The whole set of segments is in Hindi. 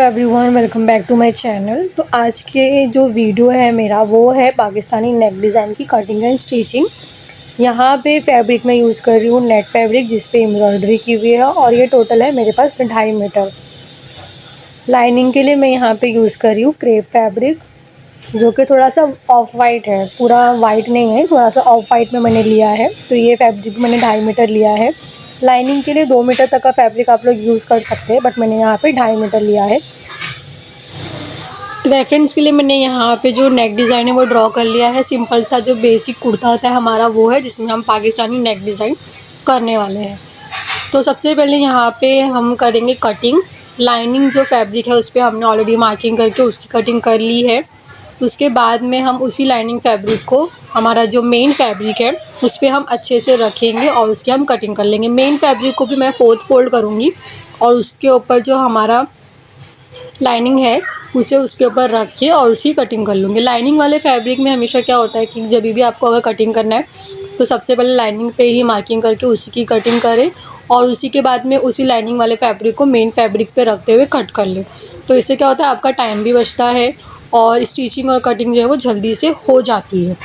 Everyone, welcome back to my channel. तो आज के जो वीडियो है मेरा वो है पाकिस्तानी नेक डिज़ाइन की कटिंग एंड स्टिचिंग। यहाँ पे फैब्रिक मैं यूज़ कर रही हूँ नेट फैब्रिक जिस पे एम्ब्रॉयडरी की हुई है और ये टोटल है मेरे पास 2.5 मीटर। लाइनिंग के लिए मैं यहाँ पे यूज़ कर रही हूँ क्रेप फैब्रिक जो कि थोड़ा सा ऑफ वाइट है, पूरा वाइट नहीं है, थोड़ा सा ऑफ वाइट में मैंने लिया है। तो ये फैब्रिक मैंने 2.5 मीटर लिया है। लाइनिंग के लिए 2 मीटर तक का फैब्रिक आप लोग यूज़ कर सकते हैं, बट मैंने यहाँ पे 2.5 मीटर लिया है। रेफरेंस के लिए मैंने यहाँ पे जो नेक डिज़ाइन है वो ड्रॉ कर लिया है। सिंपल सा जो बेसिक कुर्ता होता है हमारा वो है, जिसमें हम पाकिस्तानी नेक डिज़ाइन करने वाले हैं। तो सबसे पहले यहाँ पे हम करेंगे कटिंग। लाइनिंग जो फैब्रिक है उस पर हमने ऑलरेडी मार्किंग करके उसकी कटिंग कर ली है। उसके बाद में हम उसी लाइनिंग फैब्रिक को हमारा जो मेन फैब्रिक है उस पर हम अच्छे से रखेंगे और उसकी हम कटिंग कर लेंगे। मेन फैब्रिक को भी मैं 4th फोल्ड करूँगी और उसके ऊपर जो हमारा लाइनिंग है उसे उसके ऊपर रख के और उसकी कटिंग कर लूँगी। लाइनिंग वाले फैब्रिक में हमेशा क्या होता है कि जब भी आपको अगर कटिंग करना है तो सबसे पहले लाइनिंग पे ही मार्किंग करके उसी की कटिंग करें और उसी के बाद में उसी लाइनिंग वाले फैब्रिक को मेन फैब्रिक पे रखते हुए कट कर लें। तो इससे क्या होता है, आपका टाइम भी बचता है और स्टिचिंग और कटिंग जो है वो जल्दी से हो जाती है।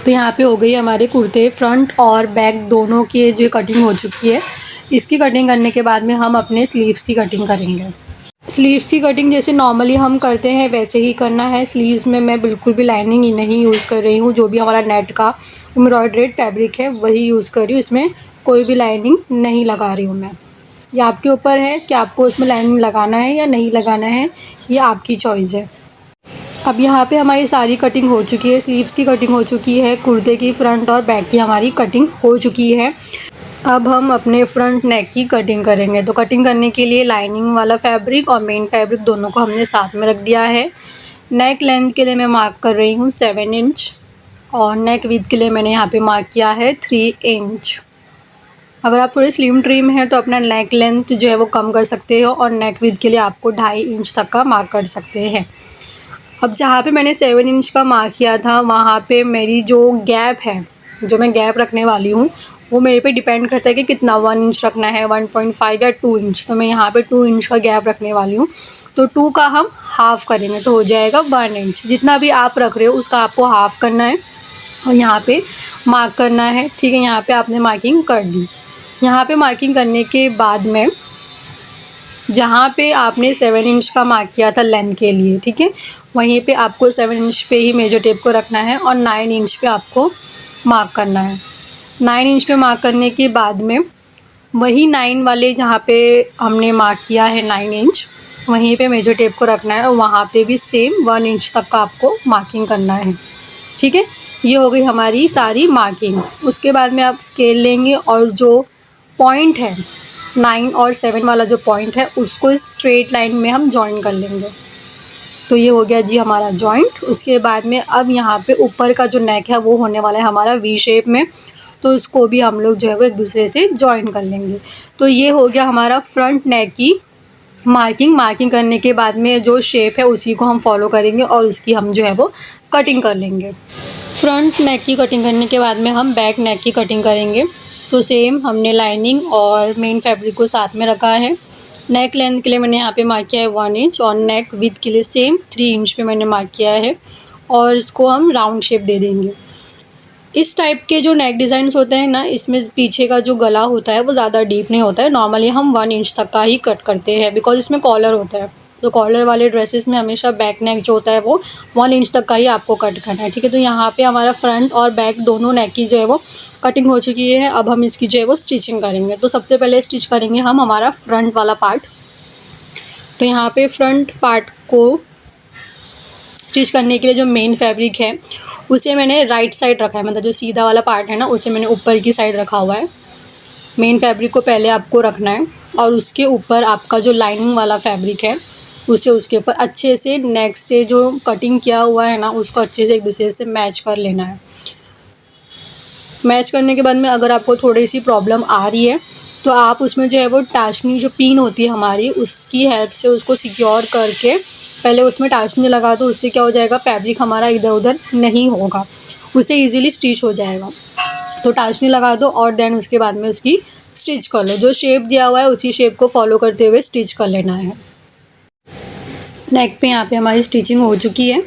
तो यहाँ पे हो गई हमारे कुर्ते फ्रंट और बैक दोनों की जो कटिंग हो चुकी है। इसकी कटिंग करने के बाद में हम अपने स्लीव्स की कटिंग करेंगे। स्लीव्स की कटिंग जैसे नॉर्मली हम करते हैं वैसे ही करना है। स्लीव्स में मैं बिल्कुल भी लाइनिंग ही नहीं यूज़ कर रही हूँ। जो भी हमारा नेट का एम्ब्रॉयडर्ड फैब्रिक है वही यूज़ कर रही हूँ। इसमें कोई भी लाइनिंग नहीं लगा रही हूँ मैं। ये आपके ऊपर है कि आपको इसमें लाइनिंग लगाना है या नहीं लगाना है, ये आपकी चॉइस है। अब यहाँ पे हमारी सारी कटिंग हो चुकी है। स्लीव्स की कटिंग हो चुकी है, कुर्ते की फ्रंट और बैक की हमारी कटिंग हो चुकी है। अब हम अपने फ्रंट नेक की कटिंग करेंगे। तो कटिंग करने के लिए लाइनिंग वाला फैब्रिक और मेन फैब्रिक दोनों को हमने साथ में रख दिया है। नेक लेंथ के लिए मैं मार्क कर रही हूँ 7 इंच और नेक विड्थ के लिए मैंने यहाँ पे मार्क किया है 3 इंच। अगर आप थोड़े स्लिम ट्रिम हैं तो अपना नेक लेंथ जो है वो कम कर सकते हो और नेक विड्थ के लिए आपको 2.5 इंच तक का मार्क कर सकते हैं। अब जहाँ पे मैंने 7 इंच का मार्क किया था वहाँ पे मेरी जो गैप है, जो मैं गैप रखने वाली हूँ वो मेरे पे डिपेंड करता है कि कितना 1 इंच रखना है, 1.5 या 2 इंच। तो मैं यहाँ पे 2 इंच का गैप रखने वाली हूँ। तो 2 का हम हाफ़ करेंगे तो हो जाएगा 1 इंच। जितना भी आप रख रहे हो उसका आपको हाफ़ करना है और यहाँ पे मार्क करना है। ठीक है, यहाँ पे आपने मार्किंग कर दी। यहाँ पे मार्किंग करने के बाद में जहाँ पे आपने 7 इंच का मार्क किया था लेंथ के लिए, ठीक है, वहीं पे आपको 7 इंच पे ही मेजर टेप को रखना है और 9 इंच पे आपको मार्क करना है। 9 इंच पे मार्क करने के बाद में वही 9 वाले जहाँ पे हमने मार्क किया है 9 इंच, वहीं पे मेजर टेप को रखना है और वहाँ पे भी सेम 1 इंच तक का आपको मार्किंग करना है। ठीक है, ये हो गई हमारी सारी मार्किंग। उसके बाद में आप स्केल लेंगे और जो पॉइंट है 9 और 7 वाला जो पॉइंट है उसको इस स्ट्रेट लाइन में हम जॉइन कर लेंगे। तो ये हो गया जी हमारा जॉइंट। उसके बाद में अब यहाँ पे ऊपर का जो नेक है वो होने वाला है हमारा वी शेप में, तो इसको भी हम लोग जो है वो एक दूसरे से जॉइन कर लेंगे। तो ये हो गया हमारा फ्रंट नेक की मार्किंग करने के बाद में जो शेप है उसी को हम फॉलो करेंगे और उसकी हम जो है वो कटिंग कर लेंगे। फ्रंट नेक की कटिंग करने के बाद में हम बैक नेक की कटिंग करेंगे। तो सेम हमने लाइनिंग और मेन फैब्रिक को साथ में रखा है। नेक लेंथ के लिए मैंने यहाँ पे मार्क किया है 1 इंच और नेक विड्थ के लिए सेम 3 इंच पे मैंने मार्क किया है और इसको हम राउंड शेप दे देंगे। इस टाइप के जो नेक डिज़ाइंस होते हैं ना, इसमें पीछे का जो गला होता है वो ज़्यादा डीप नहीं होता है। नॉर्मली हम 1 इंच तक का ही कट करते हैं बिकॉज इसमें कॉलर होता है। तो कॉलर वाले ड्रेसेस में हमेशा बैक नेक जो होता है वो 1 इंच तक का ही आपको कट करना है। ठीक है, तो यहाँ पे हमारा फ्रंट और बैक दोनों नेक की जो है वो कटिंग हो चुकी है। अब हम इसकी जो है वो स्टिचिंग करेंगे। तो सबसे पहले स्टिच करेंगे हम हमारा फ्रंट वाला पार्ट। तो यहाँ पे फ्रंट पार्ट को स्टिच करने के लिए जो मेन फैब्रिक है उसे मैंने राइट साइड रखा है, मतलब जो सीधा वाला पार्ट है ना उसे मैंने ऊपर की साइड रखा हुआ है। मेन फैब्रिक को पहले आपको रखना है और उसके ऊपर आपका जो लाइनिंग वाला फैब्रिक है उसे उसके ऊपर अच्छे से नेक से जो कटिंग किया हुआ है ना उसको अच्छे से एक दूसरे से मैच कर लेना है। मैच करने के बाद में अगर आपको थोड़ी सी प्रॉब्लम आ रही है तो आप उसमें जो है वो टाशनी जो पिन होती है हमारी उसकी हेल्प से उसको सिक्योर करके पहले उसमें टाशनी लगा दो। उससे क्या हो जाएगा, फैब्रिक हमारा इधर उधर नहीं होगा, उसे इजीली स्टिच हो जाएगा। तो टाशनी लगा दो और देन उसके बाद में उसकी स्टिच कर लो। जो शेप दिया हुआ है उसी शेप को फॉलो करते हुए स्टिच कर लेना है। नेक पे यहाँ पे हमारी स्टिचिंग हो चुकी है।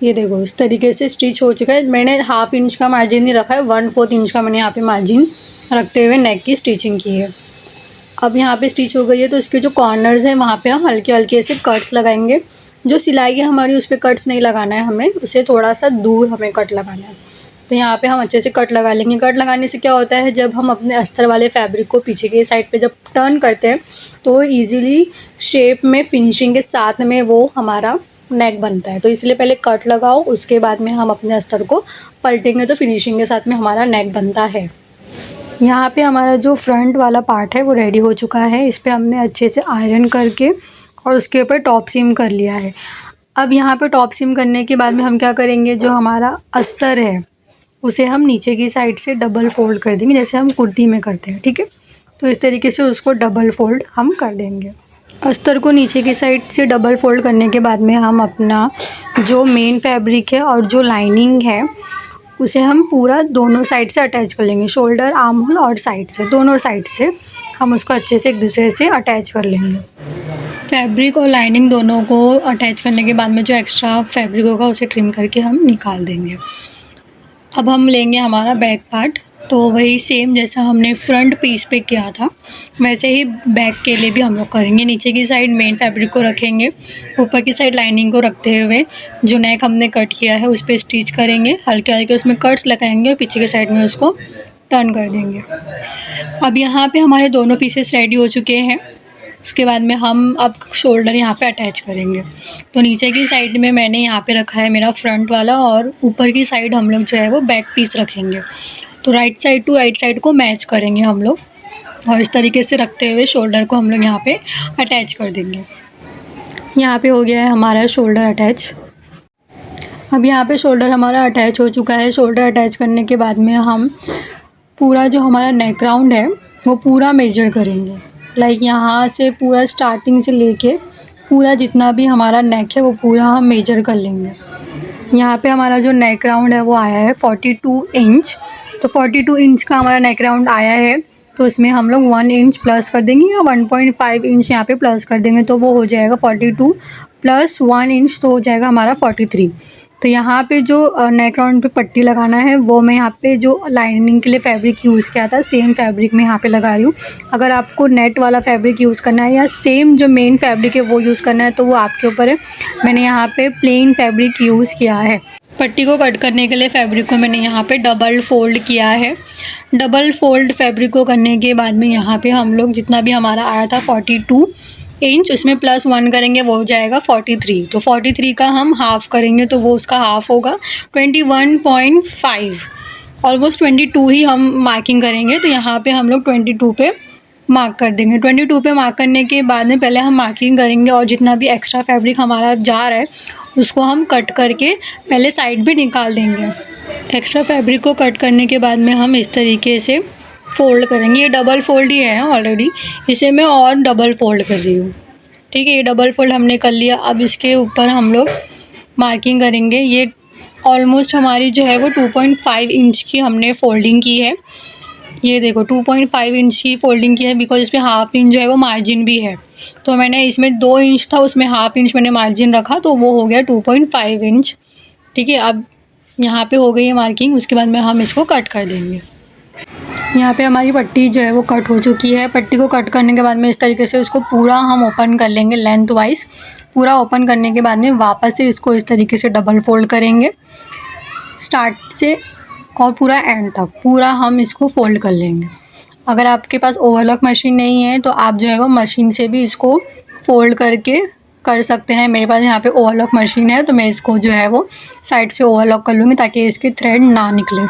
ये देखो इस तरीके से स्टिच हो चुका है। मैंने 1/2 इंच का मार्जिन नहीं रखा है, 1/4 इंच का मैंने यहाँ पे मार्जिन रखते हुए नेक की स्टिचिंग की है। अब यहाँ पे स्टिच हो गई है तो इसके जो कॉर्नर्स हैं वहाँ पे हम हल्के हल्के से कट्स लगाएंगे। जो सिलाई है हमारी उस पर कट्स नहीं लगाना है, हमें उसे थोड़ा सा दूर हमें कट लगाना है। तो यहाँ पे हम अच्छे से कट लगा लेंगे। कट लगाने से क्या होता है, जब हम अपने अस्तर वाले फैब्रिक को पीछे की साइड पे जब टर्न करते हैं तो ईज़िली शेप में फिनिशिंग के साथ में वो हमारा नेक बनता है। तो इसलिए पहले कट लगाओ, उसके बाद में हम अपने अस्तर को पलटेंगे तो फिनिशिंग के साथ में हमारा नेक बनता है। यहाँ पे हमारा जो फ्रंट वाला पार्ट है वो रेडी हो चुका है। इस पर हमने अच्छे से आयरन करके और उसके ऊपर टॉप सीम कर लिया है। अब यहाँ पे टॉप सीम करने के बाद में हम क्या करेंगे, जो हमारा अस्तर है उसे हम नीचे की साइड से डबल फोल्ड कर देंगे, जैसे हम कुर्ती में करते हैं, ठीक है। तो इस तरीके से उसको डबल फोल्ड हम कर देंगे। अस्तर को नीचे की साइड से डबल फोल्ड करने के बाद में हम अपना जो मेन फैब्रिक है और जो लाइनिंग है उसे हम पूरा दोनों साइड से अटैच कर लेंगे। शोल्डर, आर्म होल और साइड से, दोनों साइड से हम उसको अच्छे से एक दूसरे से अटैच कर लेंगे। फैब्रिक और लाइनिंग दोनों को अटैच करने के बाद में जो एक्स्ट्रा फैब्रिक होगा उसे ट्रिम करके हम निकाल देंगे। अब हम लेंगे हमारा बैक पार्ट। तो वही सेम जैसा हमने फ्रंट पीस पे किया था वैसे ही बैक के लिए भी हम लोग करेंगे। नीचे की साइड मेन फैब्रिक को रखेंगे, ऊपर की साइड लाइनिंग को रखते हुए जो नेक हमने कट किया है उस पर स्टिच करेंगे, हल्के हल्के उसमें कट्स लगाएंगे और पीछे की साइड में उसको टर्न कर देंगे। अब यहाँ पे हमारे दोनों पीसेस रेडी हो चुके हैं। उसके बाद में हम अब शोल्डर यहाँ पे अटैच करेंगे। तो नीचे की साइड में मैंने यहाँ पे रखा है मेरा फ्रंट वाला और ऊपर की साइड हम लोग जो है वो बैक पीस रखेंगे। तो right side to right side को मैच करेंगे हम लोग और इस तरीके से रखते हुए शोल्डर को हम लोग यहाँ पे अटैच कर देंगे। यहाँ पे हो गया है हमारा शोल्डर अटैच। अब यहाँ पे शोल्डर हमारा अटैच हो चुका है। शोल्डर अटैच करने के बाद में हम पूरा जो हमारा नेक राउंड है वो पूरा मेजर करेंगे। लाइक यहाँ से पूरा स्टार्टिंग से लेके पूरा जितना भी हमारा नेक है वो पूरा हम मेजर कर लेंगे। यहाँ पे हमारा जो नेक राउंड है वो आया है 42 इंच। तो 42 इंच का हमारा नेक राउंड आया है तो इसमें हम लोग 1 इंच प्लस कर देंगे या 1.5 इंच यहाँ पे प्लस कर देंगे तो वो हो जाएगा 42 प्लस 1 इंच तो हो जाएगा हमारा 43। तो यहाँ पे जो नेक राउंड पे पट्टी लगाना है वो मैं यहाँ पे जो लाइनिंग के लिए फैब्रिक यूज़ किया था सेम फैब्रिक मैं यहाँ पे लगा रही हूँ। अगर आपको नेट वाला फैब्रिक यूज़ करना है या सेम जो मेन फैब्रिक है वो यूज़ करना है तो वो आपके ऊपर है। मैंने यहाँ पे प्लेन फैब्रिक यूज़ किया है। पट्टी को कट करने के लिए फैब्रिक को मैंने यहाँ पे डबल फोल्ड किया है। डबल फोल्ड फैब्रिक को करने के बाद में यहाँ पे हम लोग जितना भी हमारा आया था 42 इंच उसमें प्लस 1 करेंगे वो हो जाएगा 43। तो 43 का हम हाफ़ करेंगे तो वो उसका हाफ़ होगा 21.5, ऑलमोस्ट 22 ही हम मार्किंग करेंगे। तो यहाँ पे हम लोग 22 पे मार्क कर देंगे। 22 पे मार्क करने के बाद में पहले हम मार्किंग करेंगे और जितना भी एक्स्ट्रा फैब्रिक हमारा जा रहा है उसको हम कट करके पहले साइड पे निकाल देंगे। एक्स्ट्रा फैब्रिक को कट करने के बाद में हम इस तरीके से फ़ोल्ड करेंगे। ये डबल फोल्ड ही है ऑलरेडी, इसे मैं और डबल फोल्ड कर रही हूँ, ठीक है। ये डबल फोल्ड हमने कर लिया। अब इसके ऊपर हम लोग मार्किंग करेंगे। ये ऑलमोस्ट हमारी जो है वो 2.5 इंच की हमने फ़ोल्डिंग की है। ये देखो 2.5 इंच की फ़ोल्डिंग की है बिकॉज इसमें हाफ़ इंच जो है वो मार्जिन भी है। तो मैंने इसमें 2 इंच था उसमें हाफ़ इंच मैंने मार्जिन रखा तो वो हो गया 2.5 इंच, ठीक है। अब यहाँ पे हो गई है मार्किंग। उसके बाद में हम इसको कट कर देंगे। यहाँ पे हमारी पट्टी जो है वो कट हो चुकी है। पट्टी को कट करने के बाद में इस तरीके से उसको पूरा हम ओपन कर लेंगे लेंथ वाइज। पूरा ओपन करने के बाद में वापस से इसको इस तरीके से डबल फोल्ड करेंगे स्टार्ट से और पूरा एंड तक पूरा हम इसको फ़ोल्ड कर लेंगे। अगर आपके पास ओवरलॉक मशीन नहीं है तो आप जो है वो मशीन से भी इसको फ़ोल्ड करके कर सकते हैं। मेरे पास यहाँ पे ओवरलॉक मशीन है तो मैं इसको जो है वो साइड से ओवरलॉक कर लूँगी ताकि इसके थ्रेड ना निकले।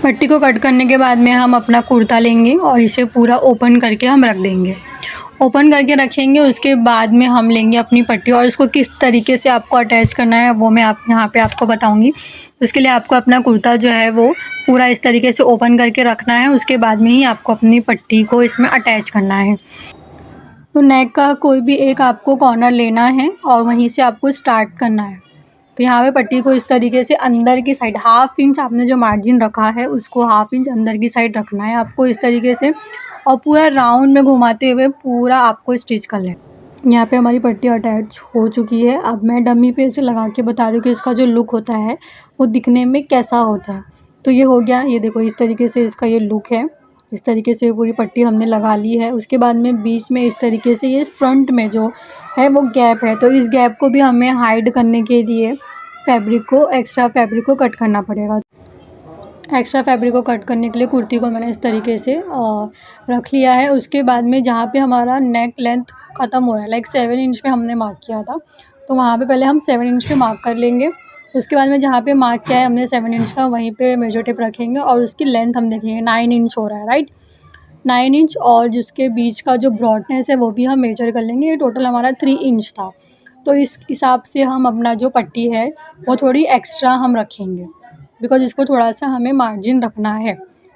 पट्टी को कट करने के बाद में हम अपना कुर्ता लेंगे और इसे पूरा ओपन करके हम रख देंगे। ओपन करके रखेंगे उसके बाद में हम लेंगे अपनी पट्टी और इसको किस तरीके से आपको अटैच करना है वो मैं यहाँ पे आपको बताऊंगी। उसके लिए आपको अपना कुर्ता जो है वो पूरा इस तरीके से ओपन करके रखना है। उसके बाद में ही आपको अपनी पट्टी को इसमें अटैच करना है। तो नेक का कोई भी एक आपको कॉर्नर लेना है और वहीं से आपको स्टार्ट करना है। तो यहाँ पे पट्टी को इस तरीके से अंदर की साइड हाफ़ इंच आपने जो मार्जिन रखा है उसको हाफ़ इंच अंदर की साइड रखना है आपको इस तरीके से और पूरा राउंड में घुमाते हुए पूरा आपको स्टिच कर लें। यहाँ पे हमारी पट्टी अटैच हो चुकी है। अब मैं डमी पे इसे लगा के बता रही हूँ कि इसका जो लुक होता है वो दिखने में कैसा होता है। तो ये हो गया, ये देखो इस तरीके से इसका ये लुक है। इस तरीके से पूरी पट्टी हमने लगा ली है। उसके बाद में बीच में इस तरीके से ये फ्रंट में जो है वो गैप है, तो इस गैप को भी हमें हाइड करने के लिए एक्स्ट्रा फैब्रिक को कट करना पड़ेगा। एक्स्ट्रा फैब्रिक को कट करने के लिए कुर्ती को मैंने इस तरीके से रख लिया है। उसके बाद में जहाँ पे हमारा नेक लेंथ ख़त्म हो रहा है, लाइक 7 इंच पे हमने मार्क किया था, तो वहाँ पे पहले हम 7 इंच पे मार्क कर लेंगे। उसके बाद में जहाँ पे मार्क किया है हमने 7 इंच का, वहीं पे मेजर टेप रखेंगे और उसकी लेंथ हम देखेंगे 9 इंच हो रहा है, राइट। 9 इंच, और जिसके बीच का जो ब्रॉडनेस है वो भी हम मेजर कर लेंगे। ये टोटल हमारा 3 इंच था, तो इस हिसाब से हम अपना जो पट्टी है वो थोड़ी एक्स्ट्रा हम रखेंगे, बिकॉज इसको थोड़ा सा हमें मार्जिन रखना है,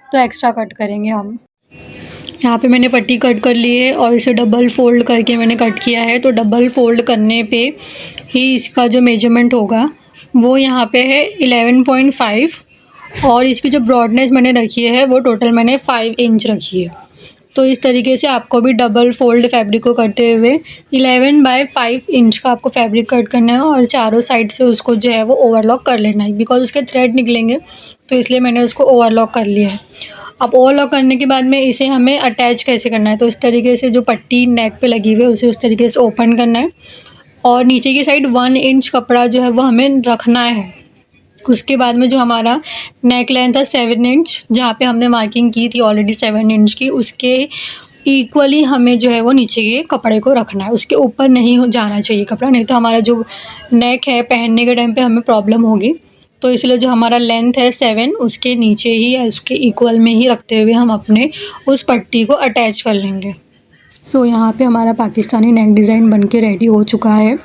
तो एक्स्ट्रा कट करेंगे हम। यहाँ पे मैंने पट्टी कट कर ली है और इसे डबल फोल्ड करके मैंने कट किया है। तो डबल फोल्ड करने पे ही इसका जो मेजरमेंट होगा वो यहाँ पे है 11.5, और इसकी जो ब्रॉडनेस मैंने रखी है वो टोटल मैंने 5 इंच रखी है। तो इस तरीके से आपको भी डबल फोल्ड फैब्रिक को करते हुए 11/5 इंच का आपको फैब्रिक कट करना है और चारों साइड से उसको जो है वो ओवरलॉक कर लेना है, बिकॉज उसके थ्रेड निकलेंगे, तो इसलिए मैंने उसको ओवरलॉक कर लिया है। अब ओवरलॉक करने के बाद में इसे हमें अटैच कैसे करना है, तो इस तरीके से जो पट्टी नेक पे लगी हुई है उसे उस तरीके से ओपन करना है, और नीचे की साइड 1 इंच कपड़ा जो है वो हमें रखना है। उसके बाद में जो हमारा नेक लेंथ था 7 इंच, जहाँ पे हमने मार्किंग की थी ऑलरेडी 7 इंच की, उसके इक्वली हमें जो है वो नीचे के कपड़े को रखना है। उसके ऊपर नहीं जाना चाहिए कपड़ा, नहीं तो हमारा जो नेक है पहनने के टाइम पे हमें प्रॉब्लम होगी। तो इसलिए जो हमारा लेंथ है 7, उसके नीचे ही या उसके इक्वल में ही रखते हुए हम अपने उस पट्टी को अटैच कर लेंगे। सो यहाँ पे हमारा पाकिस्तानी नेक डिज़ाइन बन के रेडी हो चुका है।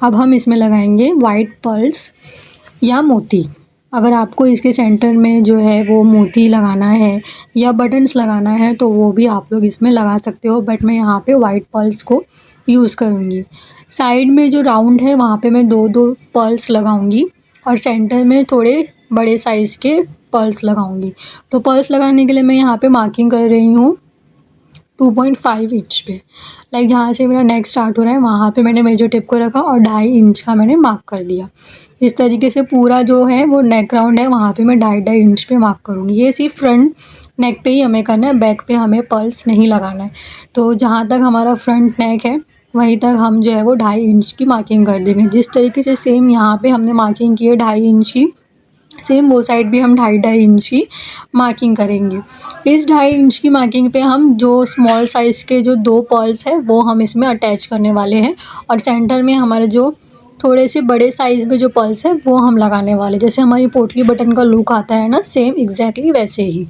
अब हम इसमें लगाएंगे वाइट पर्ल्स या मोती। अगर आपको इसके सेंटर में जो है वो मोती लगाना है या बटन्स लगाना है तो वो भी आप लोग इसमें लगा सकते हो, बट मैं यहाँ पे वाइट पर्ल्स को यूज़ करूँगी। साइड में जो राउंड है वहाँ पे मैं 2-2 पर्ल्स लगाऊँगी और सेंटर में थोड़े बड़े साइज़ के पर्ल्स लगाऊँगी। तो पर्ल्स लगाने के लिए मैं यहाँ पे मार्किंग कर रही हूँ 2.5 इंच पे, लाइक जहाँ से मेरा नेक स्टार्ट हो रहा है वहाँ पे मैंने मेजर टेप को रखा और 2.5 इंच का मैंने मार्क कर दिया। इस तरीके से पूरा जो है वो नेक राउंड है वहाँ पे मैं 2.5 इंच पे मार्क करूँगी। ये सिर्फ फ्रंट नेक पे ही हमें करना है, बैक पे हमें पर्ल्स नहीं लगाना है। तो जहाँ तक हमारा फ्रंट नेक है वहीं तक हम जो है वो 2.5 इंच की मार्किंग कर देंगे। जिस तरीके से सेम यहाँ पे हमने मार्किंग की है 2.5 इंच की, सेम वो साइड भी हम 2.5 इंच की मार्किंग करेंगे। इस 2.5 इंच की मार्किंग पे हम जो स्मॉल साइज़ के जो 2 पर्ल्स है वो हम इसमें अटैच करने वाले हैं, और सेंटर में हमारे जो थोड़े से बड़े साइज़ में जो पर्ल्स है वो हम लगाने वाले, जैसे हमारी पोटली बटन का लुक आता है ना, सेम एग्जैक्टली वैसे ही।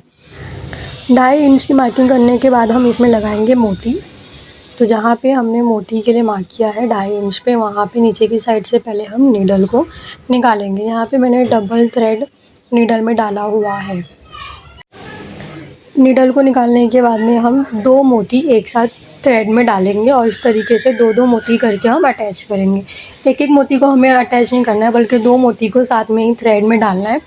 2.5 इंच की मार्किंग करने के बाद हम इसमें लगाएंगे मोती। तो जहाँ पे हमने मोती के लिए मार्क किया है 2.5 इंच पे, वहाँ पे नीचे की साइड से पहले हम नीडल को निकालेंगे। यहाँ पे मैंने डबल थ्रेड नीडल में डाला हुआ है। नीडल को निकालने के बाद में हम 2 मोती एक साथ थ्रेड में डालेंगे और इस तरीके से 2-2 मोती करके हम अटैच करेंगे। एक-एक मोती को हमें अटैच नहीं करना है, बल्कि 2 मोती को साथ में ही थ्रेड में डालना है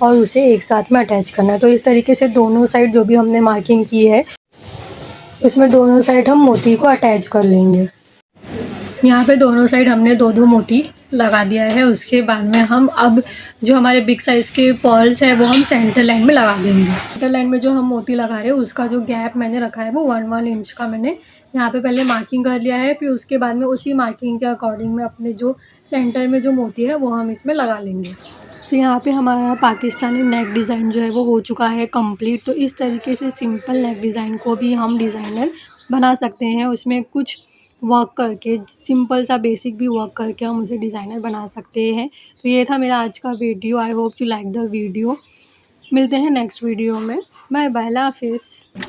और उसे एक साथ में अटैच करना है। तो इस तरीके से दोनों साइड जो भी हमने मार्किंग की है उसमें दोनों साइड हम मोती को अटैच कर लेंगे। यहाँ पे दोनों साइड हमने 2-2 मोती लगा दिया है। उसके बाद में हम अब जो हमारे बिग साइज़ के पर्ल्स है वो हम सेंटर लाइन में लगा देंगे। सेंटर लाइन में जो हम मोती लगा रहे हैं उसका जो गैप मैंने रखा है वो 1-1 इंच का मैंने यहाँ पे पहले मार्किंग कर लिया है। फिर उसके बाद में उसी मार्किंग के अकॉर्डिंग में अपने जो सेंटर में जो मोती है वो हम इसमें लगा लेंगे। तो यहाँ पे हमारा पाकिस्तानी नेक डिज़ाइन जो है वो हो चुका है कंप्लीट। तो इस तरीके से सिंपल नेक डिज़ाइन को भी हम डिज़ाइनर बना सकते हैं। उसमें कुछ वर्क करके, सिंपल सा बेसिक भी वर्क करके हम उसे डिज़ाइनर बना सकते हैं। तो ये था मेरा आज का video. I hope you like the video. मिलते हैं नेक्स्ट वीडियो में। बाय बाय, अल्लाह हाफिज़।